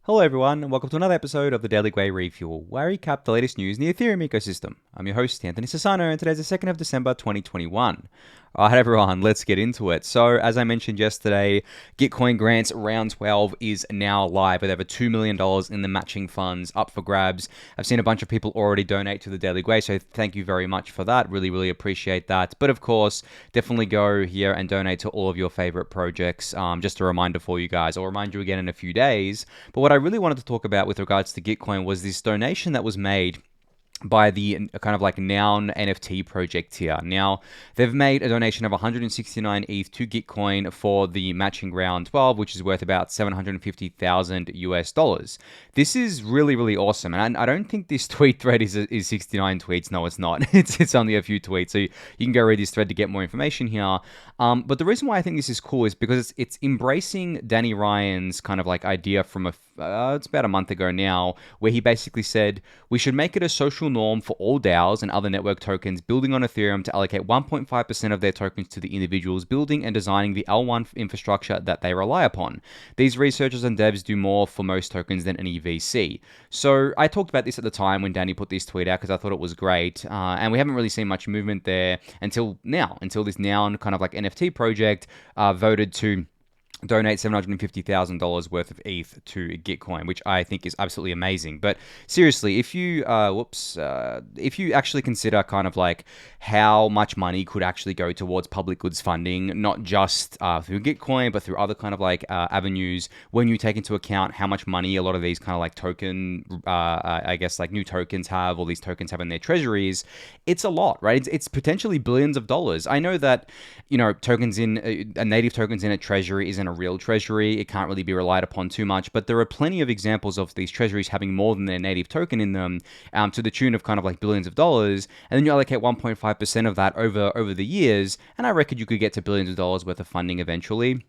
Hello everyone, and welcome to another episode of the Daily Gwei Refuel, where I recap the latest news in the Ethereum ecosystem. I'm your host, Anthony Sassano, and today's the 2nd of December, 2021. Alright everyone, let's get into it. So, as I mentioned yesterday, Gitcoin Grants Round 12 is now live with over $2 million in the matching funds up for grabs. I've seen a bunch of people already donate to the Daily Gwei, so thank you very much for that. Really appreciate that. But of course, definitely go here and donate to all of your favorite projects. Just a reminder for you guys. I'll remind you again in a few days. But what I really wanted to talk about with regards to Gitcoin was this donation that was made by the kind of like Noun NFT project here. Now, they've made a donation of 169 ETH to Gitcoin for the matching round 12, which is worth about 750,000 US dollars. This is really awesome. And I don't think this tweet thread is 69 tweets. No, it's not. It's only a few tweets. So you can go read this thread to get more information here. But the reason why I think this is cool is because it's embracing Danny Ryan's kind of like idea from it's about a month ago now, where he basically said, we should make it a social norm for all DAOs and other network tokens building on Ethereum to allocate 1.5% of their tokens to the individuals building and designing the L1 infrastructure that they rely upon. These researchers and devs do more for most tokens than any VC. So I talked about this at the time when Danny put this tweet out because I thought it was great, and we haven't really seen much movement there until now, until this Noun kind of like NFT project voted to donate $750,000 worth of ETH to Gitcoin, which I think is absolutely amazing. But seriously, if you if you actually consider kind of like how much money could actually go towards public goods funding, not just through Gitcoin, but through other kind of like avenues, when you take into account how much money a lot of these kind of like token, I guess like new tokens have, or these tokens have in their treasuries, it's a lot, right? It's potentially billions of dollars. I know that, you know, tokens in a native tokens in a treasury isn't a real treasury. It can't really be relied upon too much, but there are plenty of examples of these treasuries having more than their native token in them, to the tune of kind of like billions of dollars, and then you allocate 1.5% of that over the years, and I reckon you could get to billions of dollars worth of funding eventually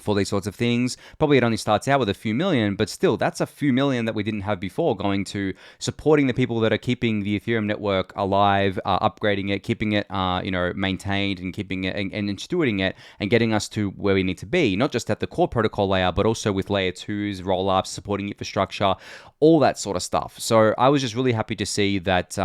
for these sorts of things. Probably it only starts out with a few million, but still, that's a few million that we didn't have before going to supporting the people that are keeping the Ethereum network alive, upgrading it, keeping it, maintained, and keeping it and stewarding it, and getting us to where we need to be, not just at the core protocol layer, but also with layer 2s, roll-ups, supporting infrastructure, all that sort of stuff. So I was just really happy to see that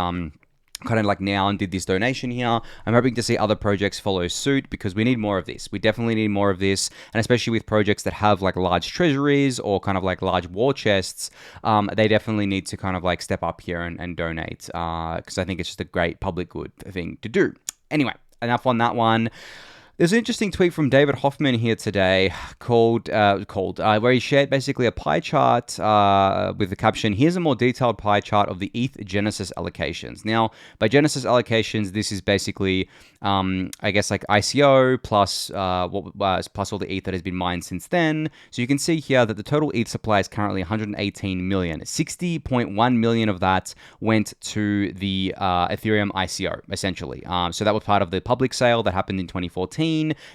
kind of like Noun did this donation here. I'm hoping to see other projects follow suit because we need more of this. We definitely need more of this, and especially with projects that have like large treasuries or kind of like large war chests, they definitely need to kind of like step up here and donate because I think it's just a great public good thing to do. Anyway, enough on that one. There's an interesting tweet from David Hoffman here today where he shared basically a pie chart with the caption, here's a more detailed pie chart of the ETH Genesis allocations. Now, by Genesis allocations, this is basically, I guess, like ICO plus plus all the ETH that has been mined since then. So you can see here that the total ETH supply is currently 118 million. 60.1 million of that went to the Ethereum ICO, essentially. So that was part of the public sale that happened in 2014.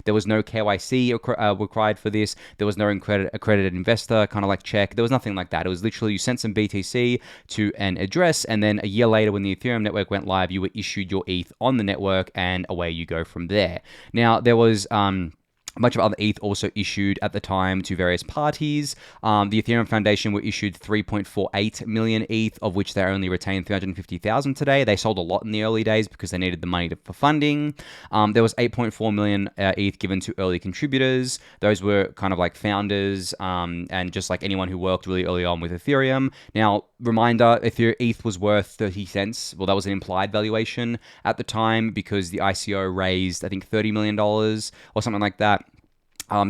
There was no KYC required for this. There was no accredited investor kind of like check. There was nothing like that. It was literally you sent some BTC to an address, and then a year later when the Ethereum network went live, you were issued your ETH on the network, and away you go from there. Now, there was a bunch of other ETH also issued at the time to various parties. The Ethereum Foundation were issued 3.48 million ETH, of which they only retained 350,000 today. They sold a lot in the early days because they needed the money for funding. There was 8.4 million ETH given to early contributors. Those were kind of like founders and just like anyone who worked really early on with Ethereum. Now, reminder, ETH was worth 30 cents. Well, that was an implied valuation at the time because the ICO raised, I think, $30 million or something like that.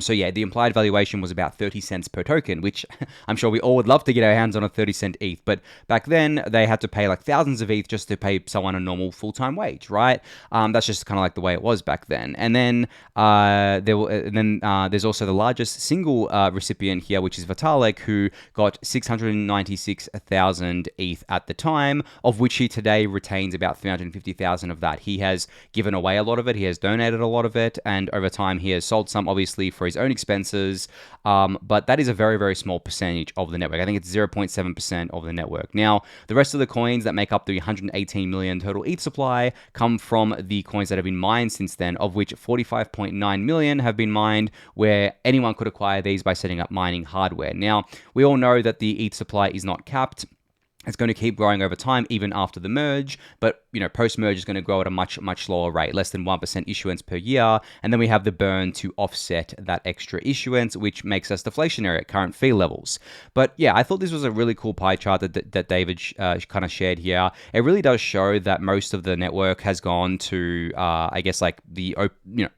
So yeah, the implied valuation was about 30 cents per token, which I'm sure we all would love to get our hands on a 30-cent ETH. But back then, they had to pay like thousands of ETH just to pay someone a normal full-time wage, right? That's just kind of like the way it was back then. And then there's also the largest single recipient here, which is Vitalik, who got 696,000 ETH at the time, of which he today retains about 350,000 of that. He has given away a lot of it. He has donated a lot of it. And over time, he has sold some, obviously, obviously for his own expenses, but that is a very, very small percentage of the network. I think it's 0.7% of the network. Now, the rest of the coins that make up the 118 million total ETH supply come from the coins that have been mined since then, of which 45.9 million have been mined, where anyone could acquire these by setting up mining hardware. Now, we all know that the ETH supply is not capped. It's going to keep growing over time, even after the merge, but post-merge is going to grow at a much, much slower rate, less than 1% issuance per year, and then we have the burn to offset that extra issuance, which makes us deflationary at current fee levels. But yeah, I thought this was a really cool pie chart that David kind of shared here. It really does show that most of the network has gone to, I guess, like the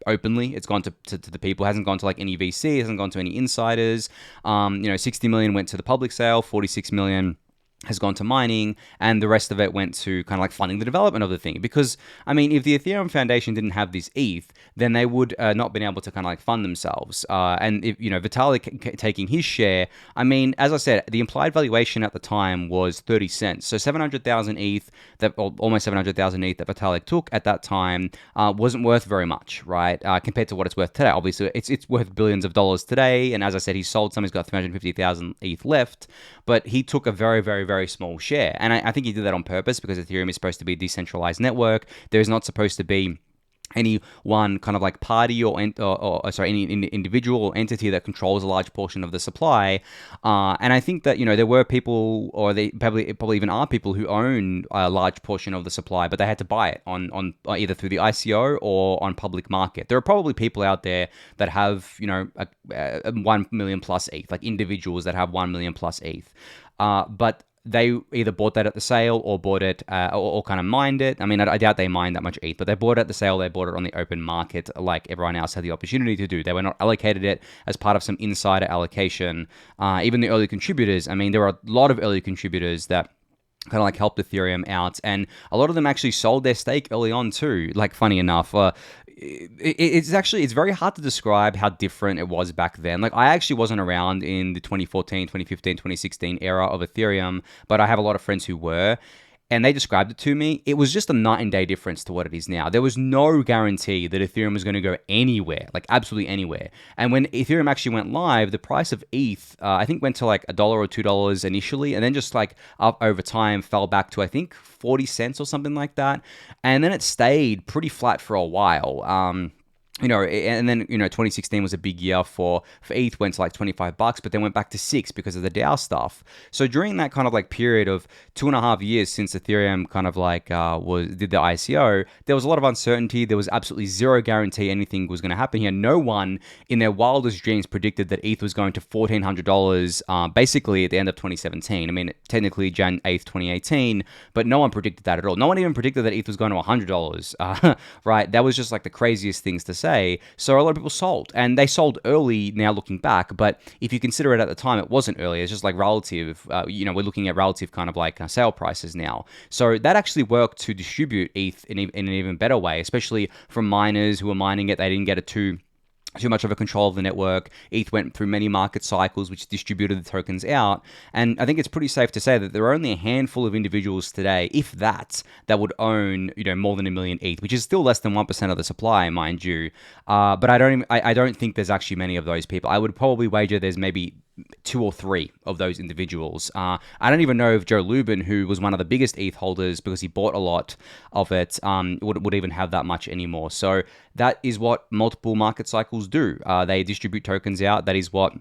openly, it's gone to the people. It hasn't gone to like any VC, it hasn't gone to any insiders. 60 million went to the public sale, 46 million has gone to mining, and the rest of it went to kind of like funding the development of the thing. Because, I mean, if the Ethereum Foundation didn't have this ETH, then they would not been able to kind of like fund themselves. And if, Vitalik taking his share, I mean, as I said, the implied valuation at the time was 30 cents. So 700,000 ETH, or almost 700,000 ETH that Vitalik took at that time wasn't worth very much, right? Compared to what it's worth today. Obviously, it's worth billions of dollars today. And as I said, he sold some, he's got 350,000 ETH left, but he took a very, very, very small share. And I think he did that on purpose because Ethereum is supposed to be a decentralized network. There's not supposed to be any one kind of like party or any individual or entity that controls a large portion of the supply. And I think that, there were people, or they probably even are people who own a large portion of the supply, but they had to buy it on either through the ICO or on public market. There are probably people out there that have, 1 million plus ETH, like individuals that have 1 million plus ETH. But they either bought that at the sale or bought it or kind of mined it. I mean, I doubt they mined that much ETH, but they bought it at the sale. They bought it on the open market like everyone else had the opportunity to do. They were not allocated it as part of some insider allocation. Even the early contributors, I mean, there were a lot of early contributors that kind of like helped Ethereum out, and a lot of them actually sold their stake early on too. Like, funny enough, it's very hard to describe how different it was back then. Like, I actually wasn't around in the 2014, 2015, 2016 era of Ethereum, but I have a lot of friends who were, and they described it to me. It was just a night and day difference to what it is now. There was no guarantee that Ethereum was going to go anywhere, like absolutely anywhere. And when Ethereum actually went live, the price of ETH, I think went to like $1 or $2 initially, and then just like up over time fell back to, I think, 40 cents or something like that. And then it stayed pretty flat for a while. And then, 2016 was a big year for ETH, went to like $25, but then went back to $6 because of the DAO stuff. So during that kind of like period of 2.5 years since Ethereum kind of like did the ICO, there was a lot of uncertainty. There was absolutely zero guarantee anything was going to happen here. No one in their wildest dreams predicted that ETH was going to $1,400 basically at the end of 2017. I mean, technically Jan 8th, 2018, but no one predicted that at all. No one even predicted that ETH was going to $100, right? That was just like the craziest things to say. So a lot of people sold, and they sold early now looking back, but if you consider it at the time, it wasn't early. It's just like relative, we're looking at relative kind of like sale prices now. So that actually worked to distribute ETH in an even better way, especially from miners who were mining it. They didn't get it too much of a control of the network. ETH went through many market cycles, which distributed the tokens out. And I think it's pretty safe to say that there are only a handful of individuals today, if that would own, more than 1 million ETH, which is still less than 1% of the supply, mind you. But I don't think there's actually many of those people. I would probably wager there's maybe 2 or 3 of those individuals. I don't even know if Joe Lubin, who was one of the biggest ETH holders because he bought a lot of it, would even have that much anymore. So that is what multiple market cycles do. They distribute tokens out. That is what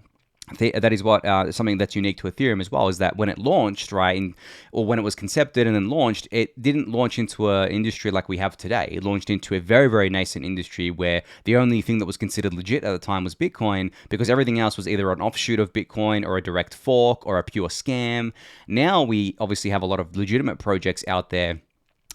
something that's unique to Ethereum as well, is that when it launched, right, or when it was concepted and then launched, it didn't launch into an industry like we have today. It launched into a very, very nascent industry where the only thing that was considered legit at the time was Bitcoin, because everything else was either an offshoot of Bitcoin or a direct fork or a pure scam. Now we obviously have a lot of legitimate projects out there,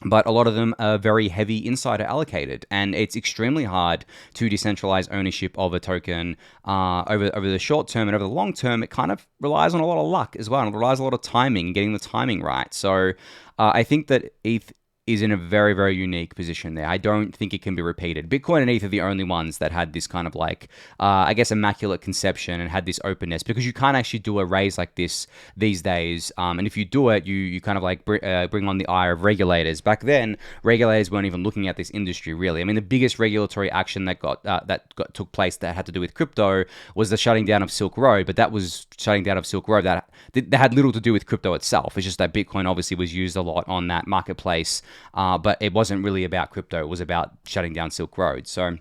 but a lot of them are very heavy insider allocated, and it's extremely hard to decentralize ownership of a token over the short term, and over the long term, it kind of relies on a lot of luck as well, and it relies on a lot of timing, getting the timing right. So I think that ETH is in a very, very unique position there. I don't think it can be repeated. Bitcoin and ETH are the only ones that had this kind of like, I guess, immaculate conception and had this openness, because you can't actually do a raise like this these days. And if you do it, you kind of like bring on the ire of regulators. Back then, regulators weren't even looking at this industry really. I mean, the biggest regulatory action that took place that had to do with crypto was the shutting down of Silk Road, but that was shutting down of Silk Road that had little to do with crypto itself. It's just that Bitcoin obviously was used a lot on that marketplace, but it wasn't really about crypto. It was about shutting down Silk Road. So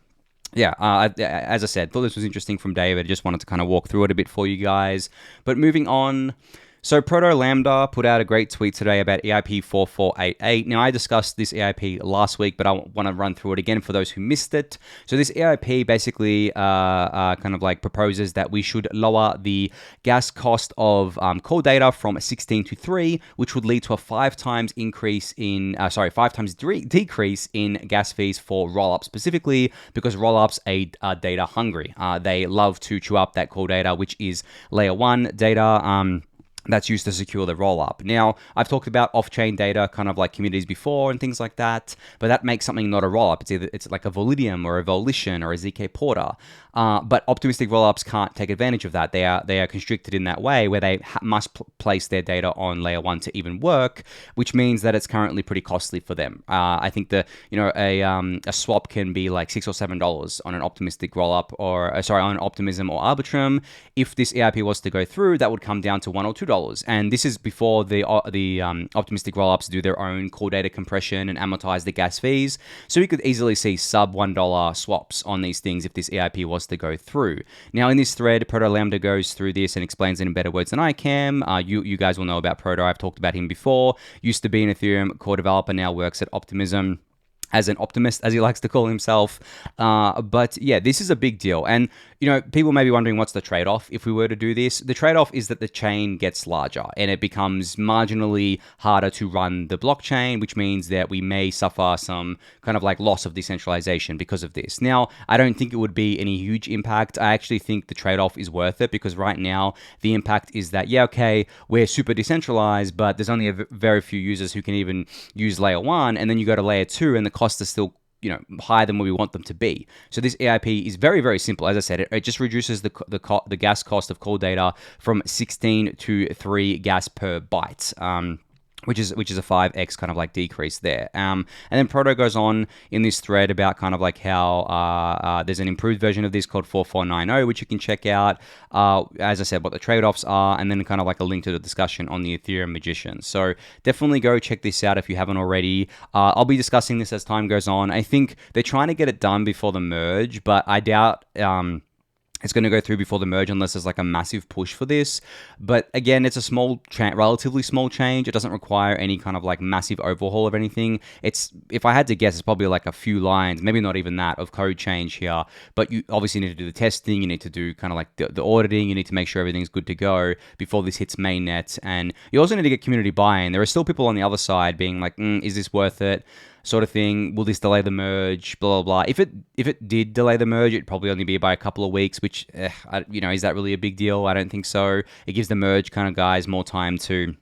yeah, as I said, thought this was interesting from David. I just wanted to kind of walk through it a bit for you guys. But moving on. So Proto Lambda put out a great tweet today about EIP-4488. Now, I discussed this EIP last week, but I want to run through it again for those who missed it. So this EIP basically kind of like proposes that we should lower the gas cost of core data from 16 to 3, which would lead to a 5 times decrease in gas fees for rollups, specifically because rollups are data hungry. They love to chew up that core data, which is layer 1 data. That's used to secure the rollup. Now, I've talked about off-chain data, kind of like communities before and things like that, but that makes something not a rollup. It's like a Validium or a Volition or a ZK Porter. But optimistic rollups can't take advantage of that. They are constricted in that way where they must place their data on layer 1 to even work, which means that it's currently pretty costly for them. I think a swap can be like $6 or $7 on an optimistic rollup on Optimism or Arbitrum. If this EIP was to go through, that would come down to $1 or $2. And this is before the optimistic rollups do their own core data compression and amortize the gas fees. So we could easily see sub $1 swaps on these things if this EIP was to go through. Now, in this thread, Proto Lambda goes through this and explains it in better words than I can. You guys will know about Proto. I've talked about him before. Used to be an Ethereum core developer, now works at Optimism as an optimist, as he likes to call himself. But yeah, this is a big deal. And, people may be wondering what's the trade-off if we were to do this. The trade-off is that the chain gets larger and it becomes marginally harder to run the blockchain, which means that we may suffer some kind of like loss of decentralization because of this. Now, I don't think it would be any huge impact. I actually think the trade-off is worth it because right now the impact is that, we're super decentralized, but there's only very few users who can even use layer 1. And then you go to layer 2 and the costs are still higher than what we want them to be. So this EIP is very, very simple. As I said, it just reduces the gas cost of core data from 16 to 3 gas per byte. Which is a 5x kind of like decrease there. And then Proto goes on in this thread about kind of like how there's an improved version of this called 4490, which you can check out. As I said, what the trade-offs are, and then kind of like a link to the discussion on the Ethereum Magician. So definitely go check this out if you haven't already. I'll be discussing this as time goes on. I think they're trying to get it done before the merge, but I doubt it's going to go through before the merge unless there's like a massive push for this. But again, it's a relatively small change. It doesn't require any kind of like massive overhaul of anything. If I had to guess, it's probably like a few lines, maybe not even that, of code change here. But you obviously need to do the testing. You need to do kind of like the auditing. You need to make sure everything's good to go before this hits mainnet. And you also need to get community buy-in. There are still people on the other side being like, is this worth it? Sort of thing. Will this delay the merge? Blah, blah, blah. If it did delay the merge, it'd probably only be by a couple of weeks, which, is that really a big deal? I don't think so. It gives the merge kind of guys more time to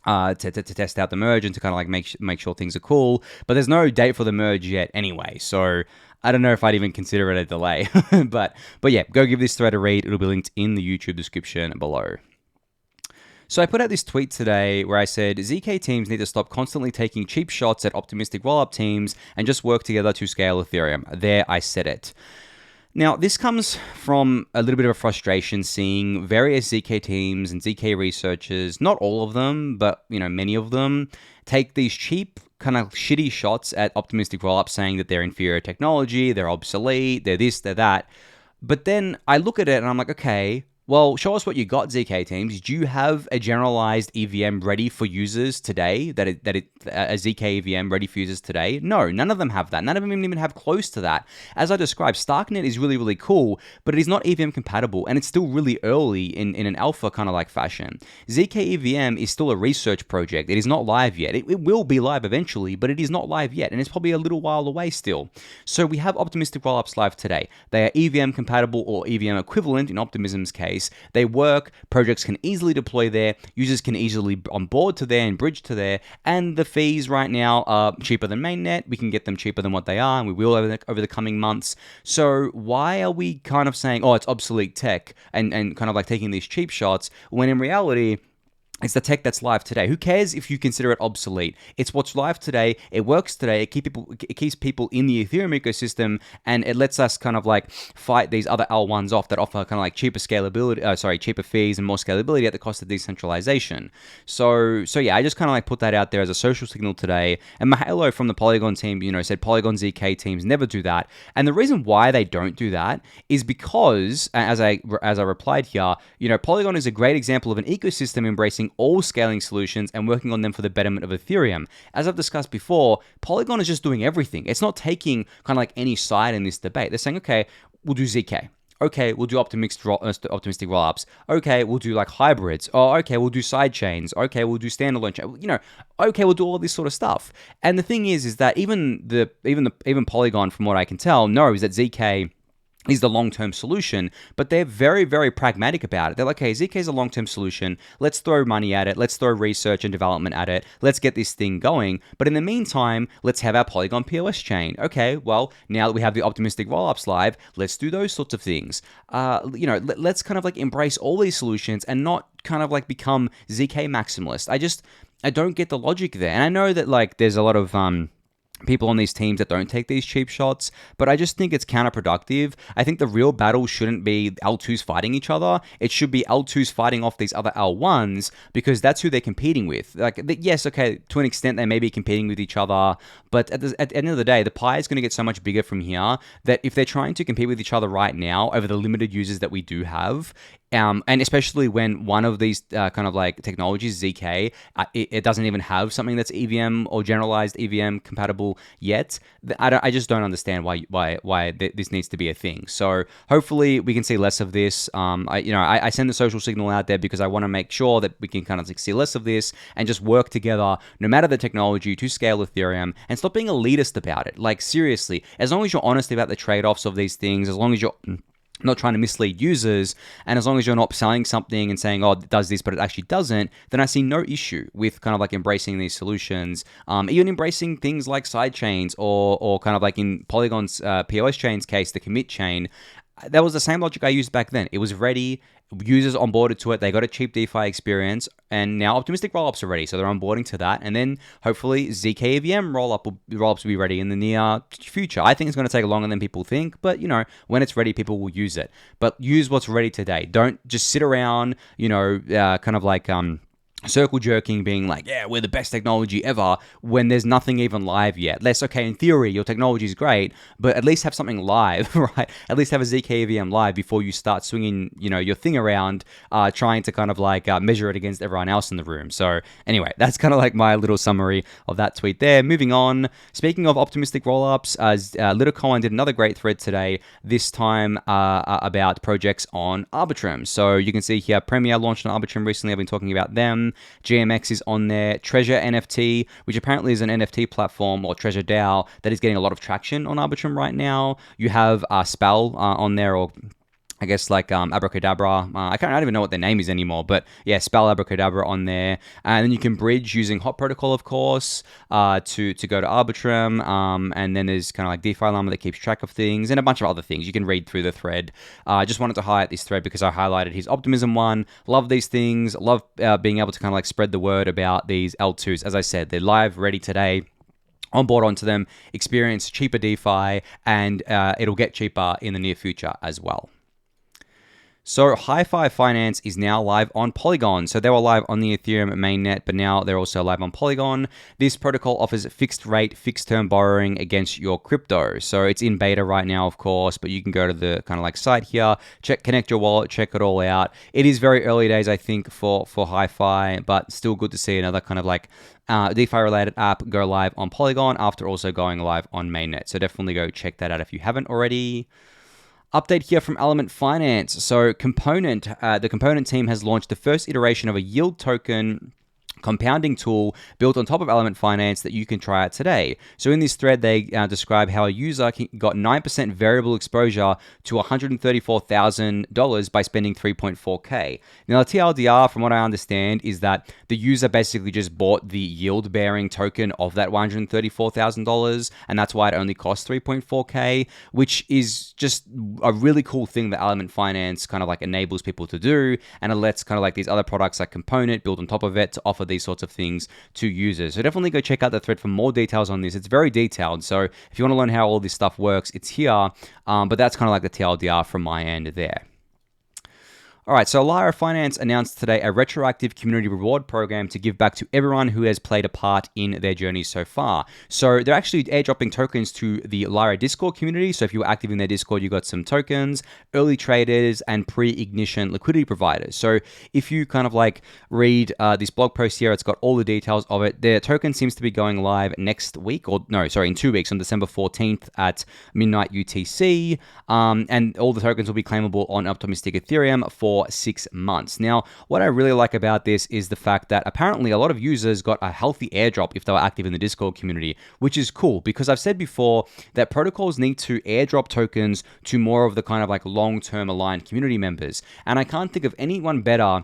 test out the merge and to kind of like make sure things are cool. But there's no date for the merge yet anyway. So I don't know if I'd even consider it a delay. but yeah, go give this thread a read. It'll be linked in the YouTube description below. So I put out this tweet today where I said, ZK teams need to stop constantly taking cheap shots at optimistic rollup teams and just work together to scale Ethereum. There, I said it. Now, this comes from a little bit of a frustration seeing various ZK teams and ZK researchers, not all of them, but many of them, take these cheap, kind of shitty shots at optimistic rollups saying that they're inferior technology, they're obsolete, they're this, they're that. But then I look at it and I'm like, okay, well, show us what you got, ZK teams. Do you have a generalized EVM ready for users today? A ZK EVM ready for users today? No, none of them have that. None of them even have close to that. As I described, StarkNet is really, really cool, but it is not EVM compatible, and it's still really early in an alpha kind of like fashion. ZK EVM is still a research project. It is not live yet. It will be live eventually, but it is not live yet, and it's probably a little while away still. So we have optimistic rollups live today. They are EVM compatible or EVM equivalent in Optimism's case. They work, projects can easily deploy there, users can easily onboard to there and bridge to there, and the fees right now are cheaper than mainnet. We can get them cheaper than what they are, and we will over the coming months. So why are we kind of saying, oh, it's obsolete tech, and kind of like taking these cheap shots, when in reality, it's the tech that's live today. Who cares if you consider it obsolete? It's what's live today. It works today. It keeps people in the Ethereum ecosystem, and it lets us kind of like fight these other L1s off that offer kind of like cheaper scalability, cheaper fees and more scalability at the cost of decentralization. So yeah, I just kind of like put that out there as a social signal today. And Mahalo from the Polygon team, said Polygon ZK teams never do that. And the reason why they don't do that is because, as I replied here, Polygon is a great example of an ecosystem embracing all scaling solutions and working on them for the betterment of Ethereum. As I've discussed before, Polygon is just doing everything. It's not taking kind of like any side in this debate. They're saying, okay, we'll do ZK. Okay, we'll do optimistic rollups. Okay, we'll do like hybrids. Oh, okay, we'll do side chains. Okay, we'll do standalone chain. Okay, we'll do all this sort of stuff. And the thing is that even Polygon, from what I can tell, knows that ZK is the long-term solution, but they're very, very pragmatic about it. They're like, hey, ZK is a long-term solution. Let's throw money at it. Let's throw research and development at it. Let's get this thing going. But in the meantime, let's have our Polygon POS chain. Okay, well, now that we have the optimistic rollups live, let's do those sorts of things. Let's kind of like embrace all these solutions and not kind of like become ZK maximalist. I don't get the logic there. And I know that like there's a lot of people on these teams that don't take these cheap shots, but I just think it's counterproductive. I think the real battle shouldn't be L2s fighting each other. It should be L2s fighting off these other L1s, because that's who they're competing with. Like, yes, okay, to an extent they may be competing with each other, but at the end of the day, the pie is going to get so much bigger from here that if they're trying to compete with each other right now over the limited users that we do have, and especially when one of these kind of like technologies, ZK, it doesn't even have something that's EVM or generalized EVM compatible yet. I just don't understand why this needs to be a thing. So hopefully we can see less of this. I send the social signal out there because I want to make sure that we can kind of like see less of this and just work together, no matter the technology, to scale Ethereum and stop being elitist about it. Like, seriously, as long as you're honest about the trade-offs of these things, as long as you're not trying to mislead users, and as long as you're not selling something and saying, oh, it does this, but it actually doesn't, then I see no issue with kind of like embracing these solutions, even embracing things like side chains or kind of like in Polygon's POS chain's case, the commit chain. That was the same logic I used back then. It was ready. Users onboarded to it. They got a cheap DeFi experience, and now optimistic rollups are ready. So they're onboarding to that, and then hopefully ZK EVM rollups will be ready in the near future. I think it's going to take longer than people think, but when it's ready, people will use it. But use what's ready today. Don't just sit around, kind of like circle jerking, being like, yeah, we're the best technology ever, when there's nothing even live yet. Okay, in theory, your technology is great, but at least have something live, right? At least have a ZK EVM live before you start swinging, your thing around, trying to kind of like measure it against everyone else in the room. So anyway, that's kind of like my little summary of that tweet there. Moving on, speaking of optimistic rollups, Litocoen did another great thread today, this time about projects on Arbitrum. So you can see here, Premier launched on Arbitrum recently. I've been talking about them. GMX is on there. Treasure NFT, which apparently is an NFT platform, or Treasure DAO, that is getting a lot of traction on Arbitrum right now. You have Spell on there, or I guess like Abracadabra. I don't even know what their name is anymore, but yeah, Spell Abracadabra on there. And then you can bridge using Hot Protocol, of course, to go to Arbitrum. And then there's kind of like DeFi Llama that keeps track of things, and a bunch of other things. You can read through the thread. I just wanted to highlight this thread because I highlighted his optimism one. Love these things. Love being able to kind of like spread the word about these L2s. As I said, they're live, ready today. On board onto them, experience cheaper DeFi, and it'll get cheaper in the near future as well. So Hifi Finance is now live on Polygon. So they were live on the Ethereum mainnet, but now they're also live on Polygon. This protocol offers fixed rate, fixed term borrowing against your crypto. So it's in beta right now, of course, but you can go to the kind of like site here, connect your wallet, check it all out. It is very early days, I think, for Hifi, but still good to see another kind of like DeFi related app go live on Polygon after also going live on mainnet. So definitely go check that out if you haven't already. Update here from Lemma Finance. So the Component team has launched the first iteration of a yield token compounding tool built on top of Element Finance that you can try out today. So in this thread, they describe how a user got 9% variable exposure to $134,000 by spending 3.4K. Now, the TLDR, from what I understand, is that the user basically just bought the yield-bearing token of that $134,000, and that's why it only costs 3.4K, which is just a really cool thing that Element Finance kind of like enables people to do, and it lets kind of like these other products like Component build on top of it to offer these sorts of things to users. So definitely go check out the thread for more details on this. It's very detailed. So if you want to learn how all this stuff works, it's here. But that's kind of like the TLDR from my end there. All right, so Lyra Finance announced today a retroactive community reward program to give back to everyone who has played a part in their journey so far. So they're actually airdropping tokens to the Lyra Discord community. So if you were active in their Discord, you got some tokens, early traders, and pre-ignition liquidity providers. So if you kind of like read this blog post here, it's got all the details of it. Their token seems to be going live next week, in 2 weeks on December 14th at midnight UTC. And all the tokens will be claimable on optimistic Ethereum for 6 months. Now, what I really like about this is the fact that apparently a lot of users got a healthy airdrop if they were active in the Discord community, which is cool because I've said before that protocols need to airdrop tokens to more of the kind of like long-term aligned community members. And I can't think of anyone better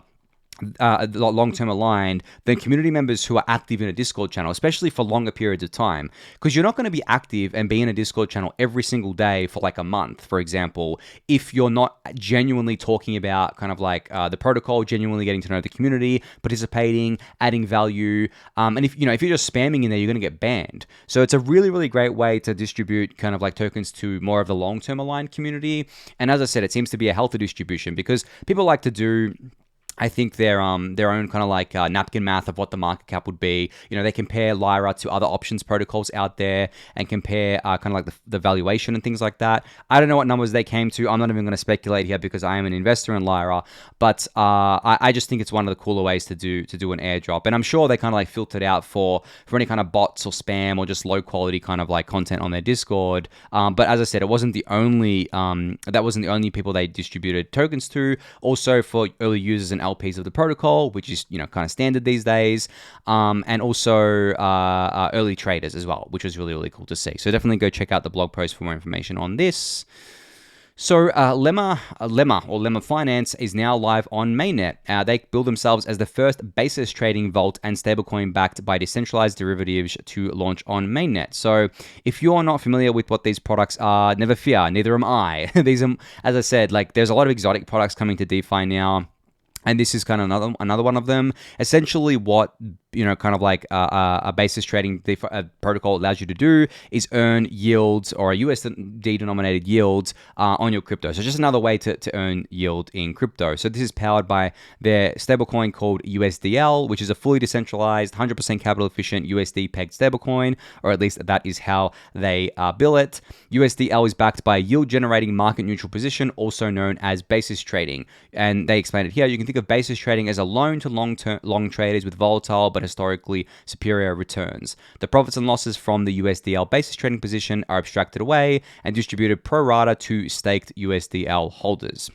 long-term aligned than community members who are active in a Discord channel, especially for longer periods of time, because you're not going to be active and be in a Discord channel every single day for like a month, for example, if you're not genuinely talking about kind of like the protocol, genuinely getting to know the community, participating, adding value, and if you're just spamming in there, you're going to get banned. So it's a really, really great way to distribute kind of like tokens to more of the long-term aligned community. And as I said, it seems to be a healthy distribution because people like to do, I think, their own kind of like napkin math of what the market cap would be. They compare Lyra to other options protocols out there and compare kind of like the valuation and things like that. I don't know what numbers they came to. I'm not even going to speculate here because I am an investor in Lyra, but I just think it's one of the cooler ways to do an airdrop. And I'm sure they kind of like filtered out for any kind of bots or spam or just low quality kind of like content on their Discord. But as I said, it wasn't the only that wasn't the only people they distributed tokens to. Also for early users and LPs of the protocol, which is kind of standard these days, and also early traders as well, which was really, really cool to see. So definitely go check out the blog post for more information on this. So Lemma Finance is now live on mainnet. They build themselves as the first basis trading vault and stablecoin backed by decentralized derivatives to launch on mainnet. So if you're not familiar with what these products are, never fear, neither am I. These are, as I said, like there's a lot of exotic products coming to DeFi now. And this is kind of another one of them. Essentially what, kind of like a basis trading protocol allows you to do is earn yields or a USD denominated yields on your crypto. So just another way to earn yield in crypto. So this is powered by their stablecoin called USDL, which is a fully decentralized, 100% capital efficient USD pegged stablecoin, or at least that is how they bill it. USDL is backed by a yield generating market neutral position, also known as basis trading. And they explain it here. You can think of basis trading as a loan to long traders with volatile but historically superior returns. The profits and losses from the USDL basis trading position are abstracted away and distributed pro rata to staked USDL holders.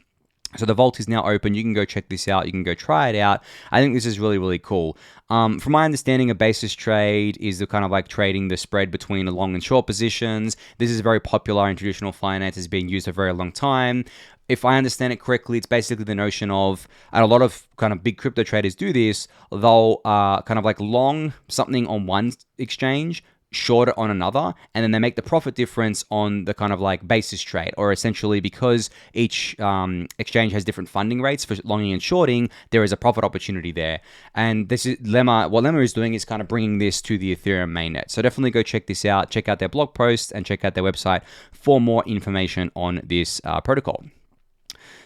So the vault is now open. You can go check this out. You can go try it out. I think this is really, really cool. From my understanding, a basis trade is the kind of like trading the spread between the long and short positions. This is very popular in traditional finance. It's been used for a very long time. If I understand it correctly, it's basically the notion of, and a lot of kind of big crypto traders do this, they'll kind of like long something on one exchange, short it on another, and then they make the profit difference on the kind of like basis trade, or essentially because each exchange has different funding rates for longing and shorting, there is a profit opportunity there. And this is Lemma. What Lemma is doing is kind of bringing this to the Ethereum mainnet. So definitely go check this out. Check out their blog post and check out their website for more information on this protocol.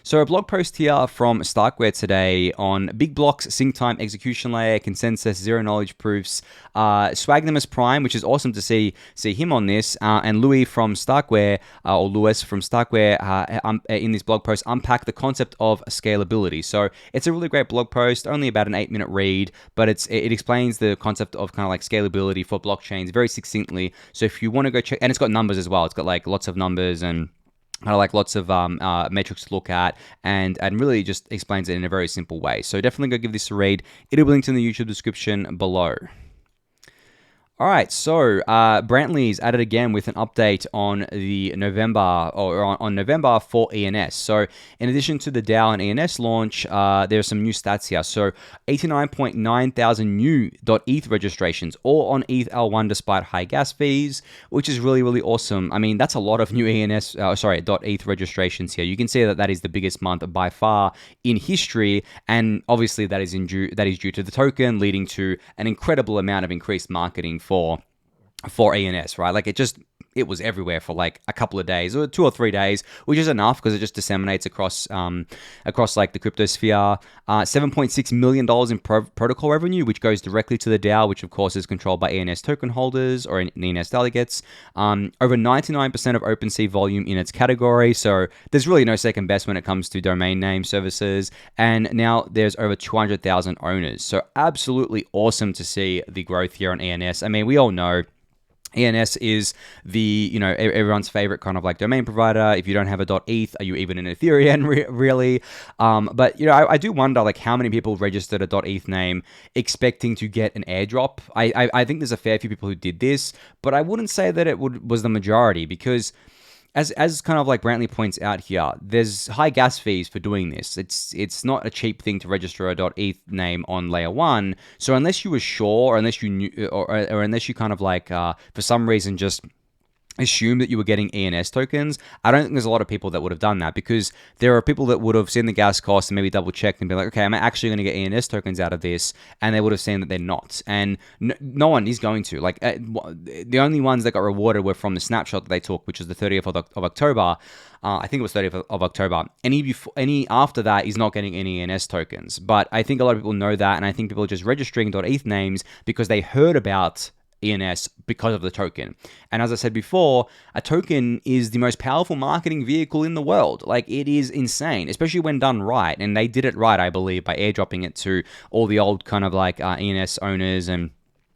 So a blog post here from StarkWare today on big blocks, sync time, execution layer, consensus, zero knowledge proofs, Swagnimus Prime, which is awesome to see him on this, and Louis from StarkWare, or Lewis from StarkWare, in this blog post unpack the concept of scalability. So it's a really great blog post, only about an 8-minute read, but it explains the concept of kind of like scalability for blockchains very succinctly. So if you want to go check, and it's got numbers as well. It's got like lots of numbers and kind of like lots of metrics to look at, and really just explains it in a very simple way. So definitely go give this a read. It'll be linked in the YouTube description below. All right, so Brantly's added again with an update on the November on November for ENS. So in addition to the DAO and ENS launch, there's some new stats here. So 89.9 thousand new .eth registrations, all on ETH L1 despite high gas fees, which is really awesome. I mean, that's a lot of new .eth registrations here. You can see that is the biggest month by far in history, and obviously that is due to the token, leading to an incredible amount of increased marketing for ENS, right? Like it was everywhere for like a couple of days or 2 or 3 days, which is enough because it just disseminates across like the cryptosphere. $7.6 million in protocol revenue, which goes directly to the DAO, which of course is controlled by ENS token holders or ENS delegates. Over 99% of OpenSea volume in its category, so there's really no second best when it comes to domain name services. And now there's over 200,000 owners, so absolutely awesome to see the growth here on ENS. I mean, we all know ENS is everyone's favorite kind of like domain provider. If you don't have a .eth, are you even in Ethereum really? But I do wonder like how many people registered a .eth name expecting to get an airdrop. I think there's a fair few people who did this, but I wouldn't say that it was the majority, because as kind of like Brantly points out here, there's high gas fees for doing this. It's not a cheap thing to register a .eth name on layer 1. So unless you were sure, or unless you knew, or unless you kind of like for some reason just assume that you were getting ENS tokens, I don't think there's a lot of people that would have done that, because there are people that would have seen the gas cost and maybe double checked and be like, okay, am I actually going to get ENS tokens out of this? And they would have seen that they're not. And no one is going to. Like the only ones that got rewarded were from the snapshot that they took, which was the 30th of October. I think it was 30th of October. Any after that is not getting any ENS tokens. But I think a lot of people know that, and I think people are just registering .eth names because they heard about ENS because of the token. And as I said before, a token is the most powerful marketing vehicle in the world. Like, it is insane, especially when done right. And they did it right, I believe, by airdropping it to all the old kind of like ENS owners and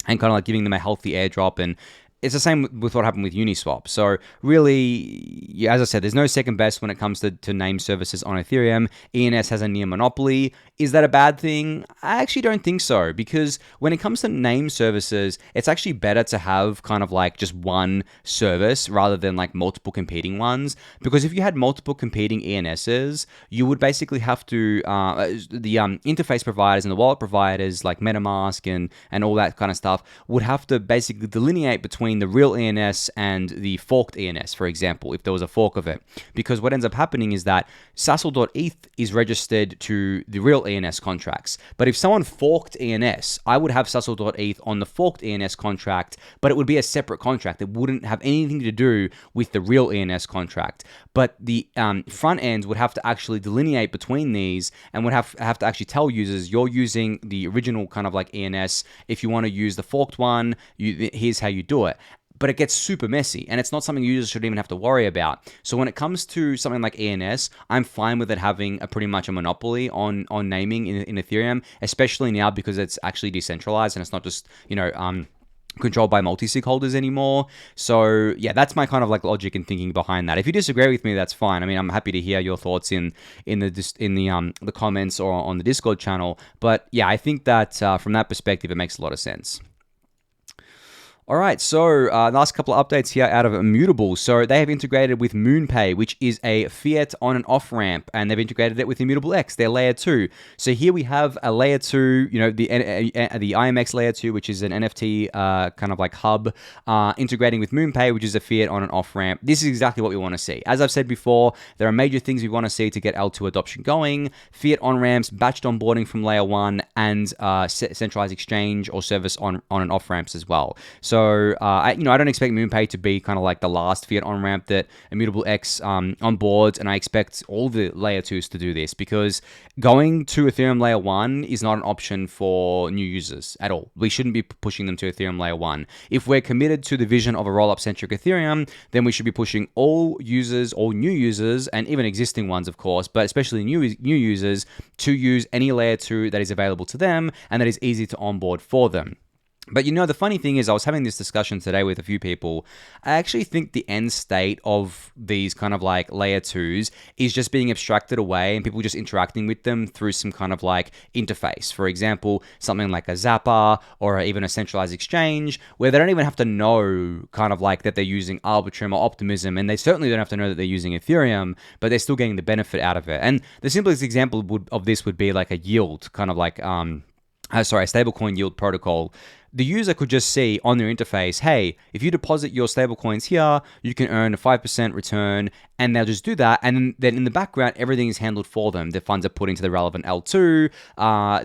kind of like giving them a healthy airdrop. And it's the same with what happened with Uniswap. So really, yeah, as I said, there's no second best when it comes to name services on Ethereum. ENS has a near monopoly. Is that a bad thing? I actually don't think so, because when it comes to name services, it's actually better to have kind of like just one service rather than like multiple competing ones. Because if you had multiple competing ENSs, you would basically have to, the interface providers and the wallet providers like MetaMask and all that kind of stuff would have to basically delineate between the real ENS and the forked ENS, for example, if there was a fork of it. Because what ends up happening is that Sassel.eth is registered to the real ENS contracts. But if someone forked ENS, I would have Sassel.eth on the forked ENS contract, but it would be a separate contract. It wouldn't have anything to do with the real ENS contract. But the front ends would have to actually delineate between these and would have to actually tell users, you're using the original kind of like ENS. If you want to use the forked one, here's how you do it. But it gets super messy, and it's not something users should even have to worry about. So when it comes to something like ENS, I'm fine with it having pretty much a monopoly on naming in Ethereum, especially now because it's actually decentralized and it's not just, controlled by multi-sig holders anymore. So yeah, that's my kind of like logic and thinking behind that. If you disagree with me, that's fine. I mean, I'm happy to hear your thoughts in the comments or on the Discord channel. But yeah, I think that from that perspective, it makes a lot of sense. All right, so last couple of updates here out of Immutable. So they have integrated with MoonPay, which is a fiat on and off ramp, and they've integrated it with Immutable X, their layer 2. So here we have a layer 2, the IMX layer 2, which is an NFT kind of like hub, integrating with MoonPay, which is a fiat on and off ramp. This is exactly what we want to see. As I've said before, there are major things we want to see to get L2 adoption going: fiat on ramps, batched onboarding from layer 1, and centralized exchange or service on and off ramps as well. So I don't expect MoonPay to be kind of like the last fiat on ramp that Immutable X onboards, and I expect all the layer 2s to do this, because going to Ethereum layer 1 is not an option for new users at all. We shouldn't be pushing them to Ethereum layer 1. If we're committed to the vision of a roll-up centric Ethereum, then we should be pushing all users, all new users, and even existing ones, of course, but especially new users, to use any layer 2 that is available to them and that is easy to onboard for them. But the funny thing is, I was having this discussion today with a few people. I actually think the end state of these kind of like layer twos is just being abstracted away and people just interacting with them through some kind of like interface. For example, something like a Zapper or even a centralized exchange where they don't even have to know kind of like that they're using Arbitrum or Optimism, and they certainly don't have to know that they're using Ethereum, but they're still getting the benefit out of it. And the simplest example of this would be like a yield, kind of like a stablecoin yield protocol. The user could just see on their interface, hey, if you deposit your stablecoins here, you can earn a 5% return, and they'll just do that. And then in the background, everything is handled for them. The funds are put into the relevant L2,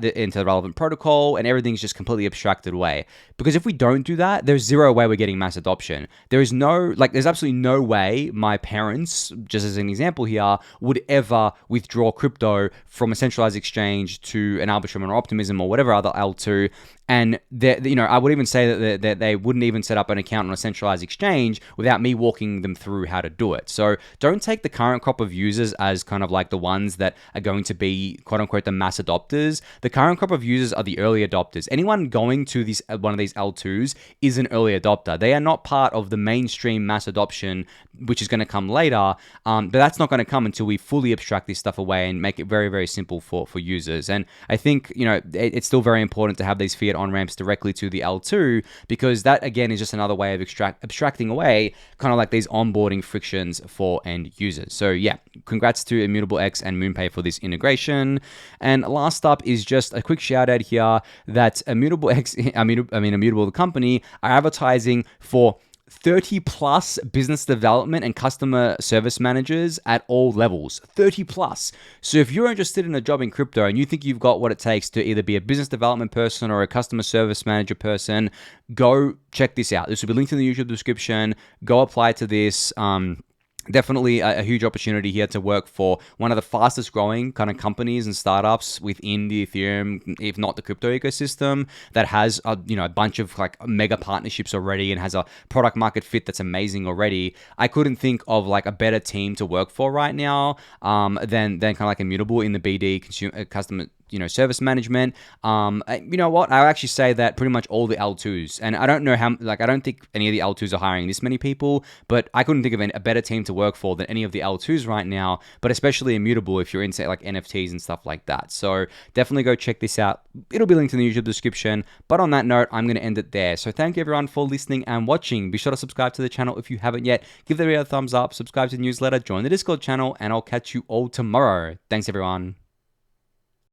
into the relevant protocol, and everything's just completely abstracted away. Because if we don't do that, there's zero way we're getting mass adoption. There's absolutely no way my parents, just as an example here, would ever withdraw crypto from a centralized exchange to an Arbitrum or Optimism or whatever other L2. And I would even say that they wouldn't even set up an account on a centralized exchange without me walking them through how to do it. So don't take the current crop of users as kind of like the ones that are going to be quote unquote the mass adopters. The current crop of users are the early adopters. Anyone going to one of these L2s is an early adopter. They are not part of the mainstream mass adoption, which is going to come later. But that's not going to come until we fully abstract this stuff away and make it very, very simple for users. And I think, it's still very important to have these fiat on-ramps directly to the L2, because that, again, is just another way of abstracting away kind of like these onboarding frictions for end users. So yeah, congrats to Immutable X and MoonPay for this integration. And last up is just a quick shout out here that Immutable the company, are advertising for 30 plus business development and customer service managers at all levels. 30 plus. So if you're interested in a job in crypto and you think you've got what it takes to either be a business development person or a customer service manager person, go check this out. This will be linked in the YouTube description. Go apply to this. Definitely a huge opportunity here to work for one of the fastest growing kind of companies and startups within the Ethereum, if not the crypto ecosystem, that has a bunch of like mega partnerships already and has a product market fit that's amazing already. I couldn't think of like a better team to work for right now than kind of like Immutable in the BD customer service management. You know what? I'll actually say that pretty much all the L2s, and I don't know I don't think any of the L2s are hiring this many people, but I couldn't think of a better team to work for than any of the L2s right now, but especially Immutable if you're into like NFTs and stuff like that. So definitely go check this out. It'll be linked in the YouTube description. But on that note, I'm going to end it there. So thank you everyone for listening and watching. Be sure to subscribe to the channel if you haven't yet. Give the video a thumbs up, subscribe to the newsletter, join the Discord channel, and I'll catch you all tomorrow. Thanks everyone.